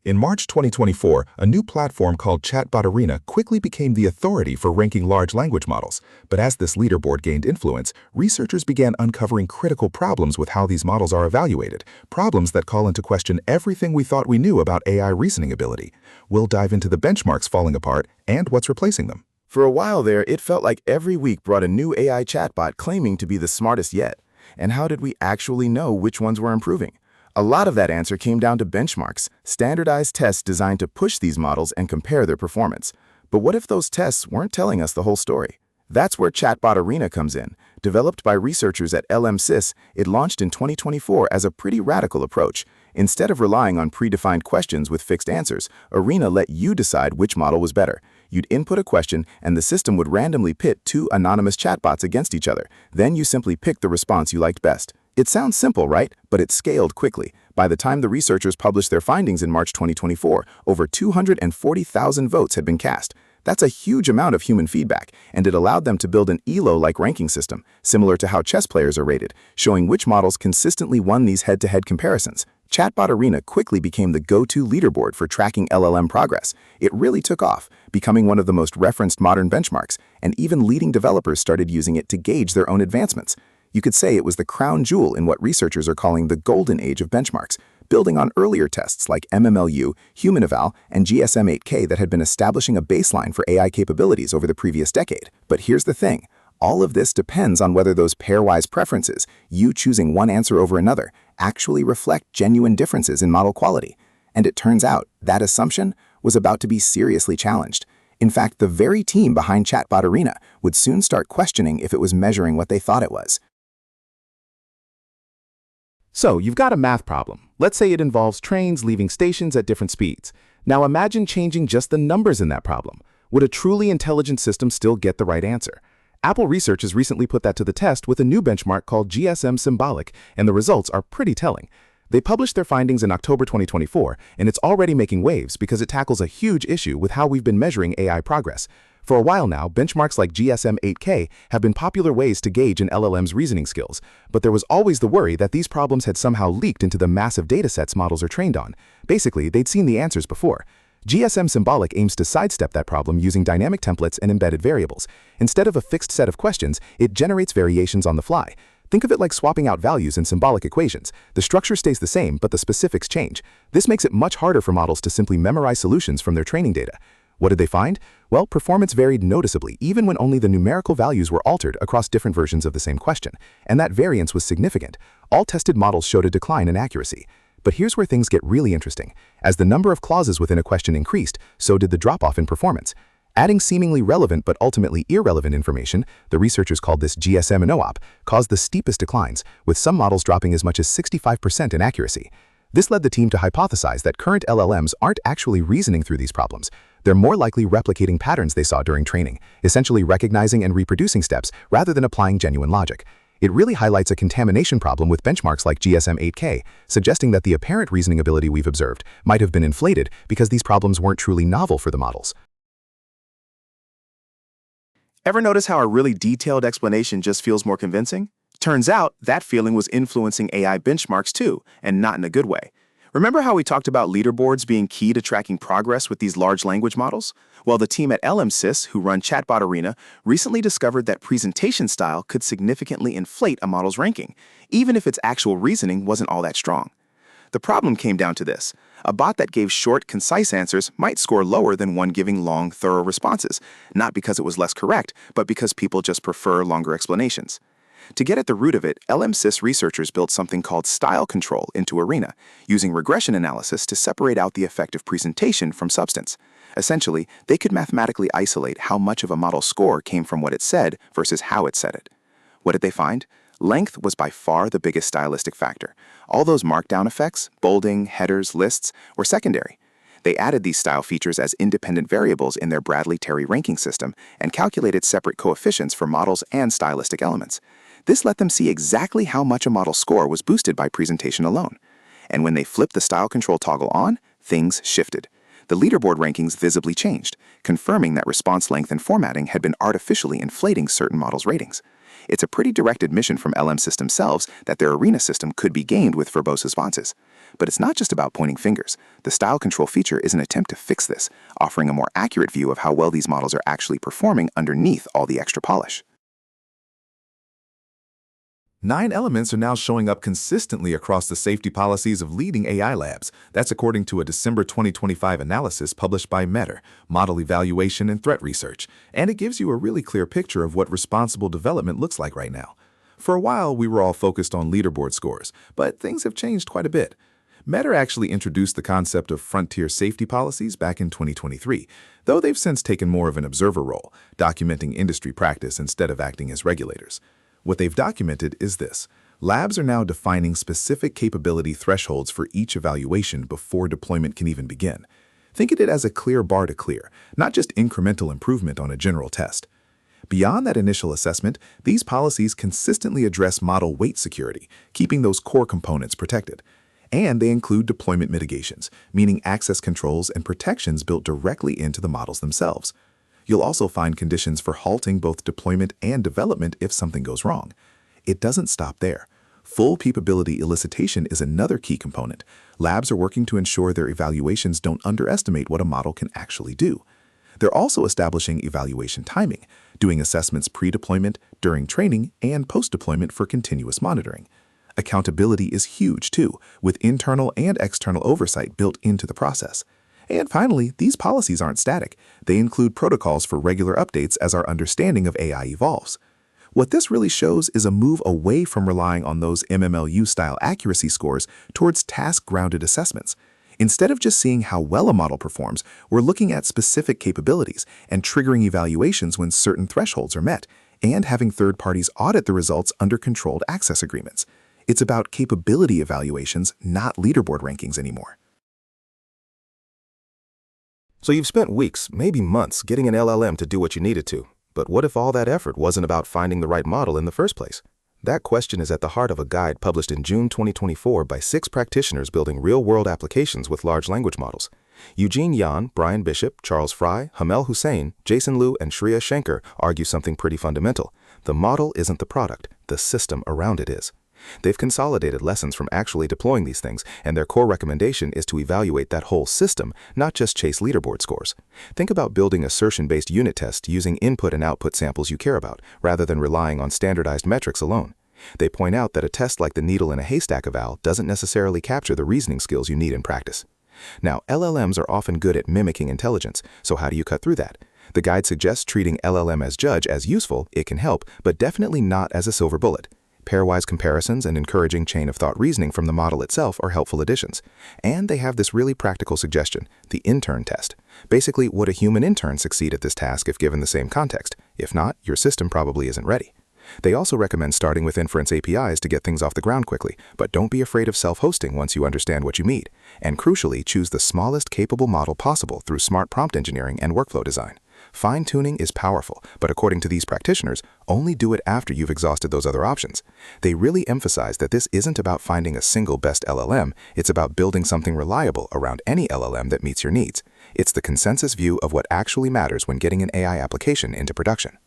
In March 2024, a new platform called Chatbot Arena quickly became the authority for ranking large language models. But as this leaderboard gained influence, researchers began uncovering critical problems with how these models are evaluated, problems that call into question everything we thought we knew about AI reasoning ability. We'll dive into the benchmarks falling apart and what's replacing them. For a while there, it felt like every week brought a new AI chatbot claiming to be the smartest yet. And how did we actually know which ones were improving? A lot of that answer came down to benchmarks, standardized tests designed to push these models and compare their performance. But what if those tests weren't telling us the whole story? That's where Chatbot Arena comes in. Developed by researchers at LM-SIS, it launched in 2024 as a pretty radical approach. Instead of relying on predefined questions with fixed answers, Arena let you decide which model was better. You'd input a question, and the system would randomly pit two anonymous chatbots against each other. Then you simply pick the response you liked best. It sounds simple, right? But it scaled quickly. By the time the researchers published their findings in March 2024, over 240,000 votes had been cast. That's a huge amount of human feedback, and it allowed them to build an ELO-like ranking system, similar to how chess players are rated, showing which models consistently won these head-to-head comparisons. Chatbot Arena quickly became the go-to leaderboard for tracking LLM progress. It really took off, becoming one of the most referenced modern benchmarks, and even leading developers started using it to gauge their own advancements. You could say it was the crown jewel in what researchers are calling the golden age of benchmarks, building on earlier tests like MMLU, HumanEval, and GSM-8K that had been establishing a baseline for AI capabilities over the previous decade. But here's the thing. All of this depends on whether those pairwise preferences, you choosing one answer over another, actually reflect genuine differences in model quality. And it turns out that assumption was about to be seriously challenged. In fact, the very team behind Chatbot Arena would soon start questioning if it was measuring what they thought it was. So, you've got a math problem. Let's say it involves trains leaving stations at different speeds. Now imagine changing just the numbers in that problem. Would a truly intelligent system still get the right answer? Apple research has recently put that to the test with a new benchmark called GSM-Symbolic, and the results are pretty telling. They published their findings in October 2024, and it's already making waves because it tackles a huge issue with how we've been measuring AI progress. For a while now, benchmarks like GSM-8K have been popular ways to gauge an LLM's reasoning skills, but there was always the worry that these problems had somehow leaked into the massive datasets models are trained on. Basically, they'd seen the answers before. GSM-Symbolic aims to sidestep that problem using dynamic templates and embedded variables. Instead of a fixed set of questions, it generates variations on the fly. Think of it like swapping out values in symbolic equations. The structure stays the same, but the specifics change. This makes it much harder for models to simply memorize solutions from their training data. What did they find? Well, performance varied noticeably even when only the numerical values were altered across different versions of the same question. And that variance was significant. All tested models showed a decline in accuracy. But here's where things get really interesting. As the number of clauses within a question increased, so did the drop-off in performance. Adding seemingly relevant but ultimately irrelevant information, the researchers called this GSM-NOOP, caused the steepest declines, with some models dropping as much as 65% in accuracy. This led the team to hypothesize that current LLMs aren't actually reasoning through these problems. They're more likely replicating patterns they saw during training, essentially recognizing and reproducing steps rather than applying genuine logic. It really highlights a contamination problem with benchmarks like GSM-8K, suggesting that the apparent reasoning ability we've observed might have been inflated because these problems weren't truly novel for the models. Ever notice how a really detailed explanation just feels more convincing? Turns out that feeling was influencing AI benchmarks too, and not in a good way. Remember how we talked about leaderboards being key to tracking progress with these large language models? Well, the team at LM-SIS, who run Chatbot Arena, recently discovered that presentation style could significantly inflate a model's ranking, even if its actual reasoning wasn't all that strong. The problem came down to this. A bot that gave short, concise answers might score lower than one giving long, thorough responses, not because it was less correct, but because people just prefer longer explanations. To get at the root of it, LM-SIS researchers built something called style control into Arena, using regression analysis to separate out the effect of presentation from substance. Essentially, they could mathematically isolate how much of a model's score came from what it said versus how it said it. What did they find? Length was by far the biggest stylistic factor. All those markdown effects, bolding, headers, lists, were secondary. They added these style features as independent variables in their Bradley-Terry ranking system and calculated separate coefficients for models and stylistic elements. This let them see exactly how much a model's score was boosted by presentation alone. And when they flipped the style control toggle on, things shifted. The leaderboard rankings visibly changed, confirming that response length and formatting had been artificially inflating certain models' ratings. It's a pretty direct admission from LM-SIS themselves that their Arena system could be gamed with verbose responses. But it's not just about pointing fingers. The style control feature is an attempt to fix this, offering a more accurate view of how well these models are actually performing underneath all the extra polish. 9 elements are now showing up consistently across the safety policies of leading AI labs. That's according to a December 2025 analysis published by METR, Model Evaluation and Threat Research, and it gives you a really clear picture of what responsible development looks like right now. For a while, we were all focused on leaderboard scores, but things have changed quite a bit. METR actually introduced the concept of frontier safety policies back in 2023, though they've since taken more of an observer role, documenting industry practice instead of acting as regulators. What they've documented is this. Labs are now defining specific capability thresholds for each evaluation before deployment can even begin. Think of it as a clear bar to clear, not just incremental improvement on a general test. Beyond that initial assessment, these policies consistently address model weight security, keeping those core components protected. And they include deployment mitigations, meaning access controls and protections built directly into the models themselves. You'll also find conditions for halting both deployment and development if something goes wrong. It doesn't stop there. Full capability elicitation is another key component. Labs are working to ensure their evaluations don't underestimate what a model can actually do. They're also establishing evaluation timing, doing assessments pre-deployment, during training, and post-deployment for continuous monitoring. Accountability is huge too, with internal and external oversight built into the process. And finally, these policies aren't static. They include protocols for regular updates as our understanding of AI evolves. What this really shows is a move away from relying on those MMLU-style accuracy scores towards task-grounded assessments. Instead of just seeing how well a model performs, we're looking at specific capabilities and triggering evaluations when certain thresholds are met, and having third parties audit the results under controlled access agreements. It's about capability evaluations, not leaderboard rankings anymore. So you've spent weeks, maybe months, getting an LLM to do what you needed to. But what if all that effort wasn't about finding the right model in the first place? That question is at the heart of a guide published in June 2024 by 6 practitioners building real-world applications with large language models. Eugene Yan, Brian Bishop, Charles Fry, Hamel Hussein, Jason Liu, and Shreya Shankar argue something pretty fundamental. The model isn't the product, the system around it is. They've consolidated lessons from actually deploying these things, and their core recommendation is to evaluate that whole system, not just chase leaderboard scores. Think about building assertion-based unit tests using input and output samples you care about, rather than relying on standardized metrics alone. They point out that a test like the needle in a haystack eval doesn't necessarily capture the reasoning skills you need in practice. Now, LLMs are often good at mimicking intelligence, so how do you cut through that? The guide suggests treating LLM as judge as useful, it can help, but definitely not as a silver bullet. Pairwise comparisons and encouraging chain-of-thought reasoning from the model itself are helpful additions. And they have this really practical suggestion, the intern test. Basically, would a human intern succeed at this task if given the same context? If not, your system probably isn't ready. They also recommend starting with inference APIs to get things off the ground quickly, but don't be afraid of self-hosting once you understand what you need. And crucially, choose the smallest capable model possible through smart prompt engineering and workflow design. Fine-tuning is powerful, but according to these practitioners, only do it after you've exhausted those other options. They really emphasize that this isn't about finding a single best LLM, it's about building something reliable around any LLM that meets your needs. It's the consensus view of what actually matters when getting an AI application into production.